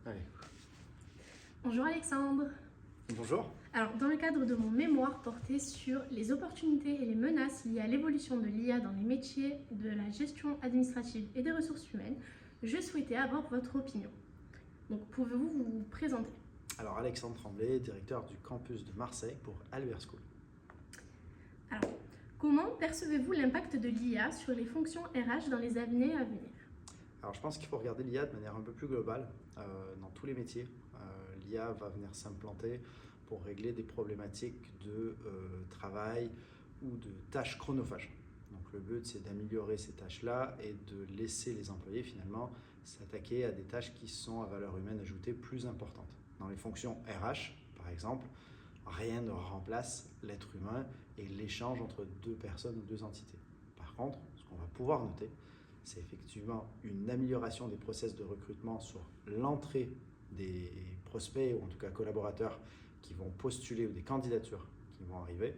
Allez. Bonjour Alexandre. Bonjour. Alors, dans le cadre de mon mémoire porté sur les opportunités et les menaces liées à l'évolution de l'IA dans les métiers de la gestion administrative et des ressources humaines, je souhaitais avoir votre opinion. Donc, pouvez-vous vous présenter? Alors Alexandre Tremblay, directeur du campus de Marseille pour Albert School. Alors, comment percevez-vous l'impact de l'IA sur les fonctions RH dans les années à venir? Alors je pense qu'il faut regarder l'IA de manière un peu plus globale dans tous les métiers. L'IA va venir s'implanter pour régler des problématiques de travail ou de tâches chronophages. Donc le but c'est d'améliorer ces tâches-là et de laisser les employés finalement s'attaquer à des tâches qui sont à valeur humaine ajoutée plus importante. Dans les fonctions RH par exemple, rien ne remplace l'être humain et l'échange entre deux personnes ou deux entités. Par contre, ce qu'on va pouvoir noter, c'est effectivement une amélioration des process de recrutement sur l'entrée des prospects ou en tout cas collaborateurs qui vont postuler ou des candidatures qui vont arriver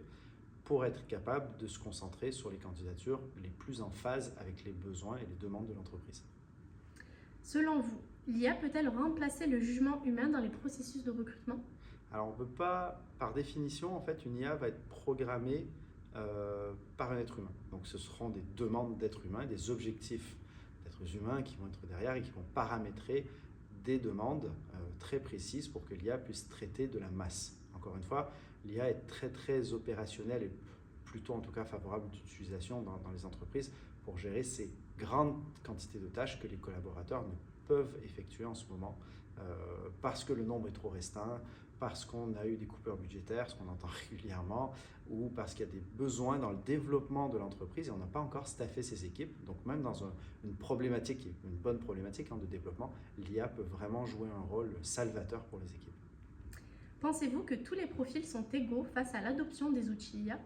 pour être capable de se concentrer sur les candidatures les plus en phase avec les besoins et les demandes de l'entreprise. Selon vous, l'IA peut-elle remplacer le jugement humain dans les processus de recrutement? Alors on ne peut pas, par définition, en fait, une IA va être programmée par un être humain. Donc ce seront des demandes d'êtres humains, des objectifs d'êtres humains qui vont être derrière et qui vont paramétrer des demandes très précises pour que l'IA puisse traiter de la masse. Encore une fois, l'IA est très opérationnelle et plutôt en tout cas favorable d'utilisation dans les entreprises pour gérer ces grandes quantités de tâches que les collaborateurs ne peuvent effectuer en ce moment parce que le nombre est trop restreint, parce qu'on a eu des coupures budgétaires, ce qu'on entend régulièrement, ou parce qu'il y a des besoins dans le développement de l'entreprise et on n'a pas encore staffé ces équipes. Donc même dans une problématique, une bonne problématique de développement, l'IA peut vraiment jouer un rôle salvateur pour les équipes. Pensez-vous que tous les profils sont égaux face à l'adoption des outils IA?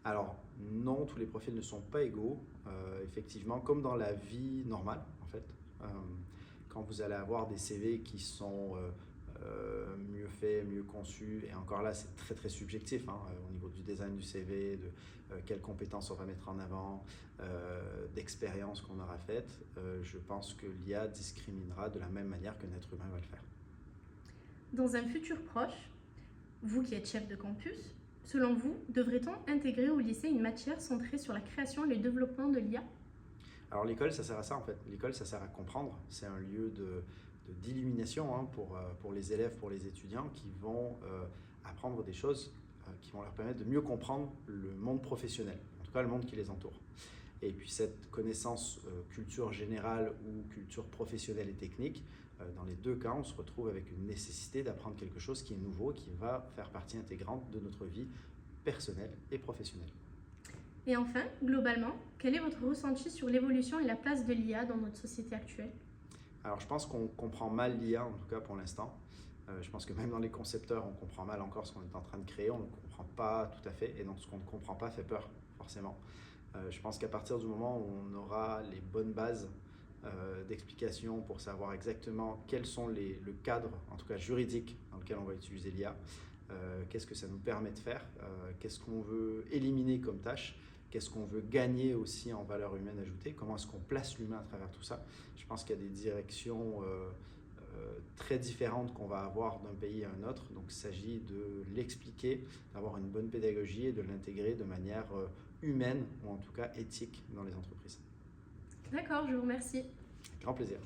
Alors non, tous les profils ne sont pas égaux. Effectivement, comme dans la vie normale, en fait, quand vous allez avoir des CV qui sont mieux faits, mieux conçus, et encore là, c'est très subjectif au niveau du design du CV, de quelles compétences on va mettre en avant, d'expérience qu'on aura faite. Je pense que l'IA discriminera de la même manière qu'un être humain va le faire. Dans un futur proche, vous qui êtes chef de campus, selon vous, devrait-on intégrer au lycée une matière centrée sur la création et le développement de l'IA? Alors l'école, ça sert à ça en fait. L'école, ça sert à comprendre. C'est un lieu d'illumination pour les élèves, pour les étudiants qui vont apprendre des choses qui vont leur permettre de mieux comprendre le monde professionnel, en tout cas le monde qui les entoure. Et puis cette connaissance culture générale ou culture professionnelle et technique, dans les deux cas, on se retrouve avec une nécessité d'apprendre quelque chose qui est nouveau, qui va faire partie intégrante de notre vie personnelle et professionnelle. Et enfin, globalement, quel est votre ressenti sur l'évolution et la place de l'IA dans notre société actuelle? Alors je pense qu'on comprend mal l'IA, en tout cas pour l'instant. Je pense que même dans les concepteurs, on comprend mal encore ce qu'on est en train de créer, on ne comprend pas tout à fait, et donc ce qu'on ne comprend pas fait peur, forcément. Je pense qu'à partir du moment où on aura les bonnes bases d'explication pour savoir exactement quels sont le cadre, en tout cas juridique, dans lequel on va utiliser l'IA, qu'est-ce que ça nous permet de faire, qu'est-ce qu'on veut éliminer comme tâche, qu'est-ce qu'on veut gagner aussi en valeur humaine ajoutée, comment est-ce qu'on place l'humain à travers tout ça. Je pense qu'il y a des directions très différentes qu'on va avoir d'un pays à un autre, donc il s'agit de l'expliquer, d'avoir une bonne pédagogie et de l'intégrer de manière humaine ou en tout cas éthique dans les entreprises. D'accord, je vous remercie. Avec grand plaisir.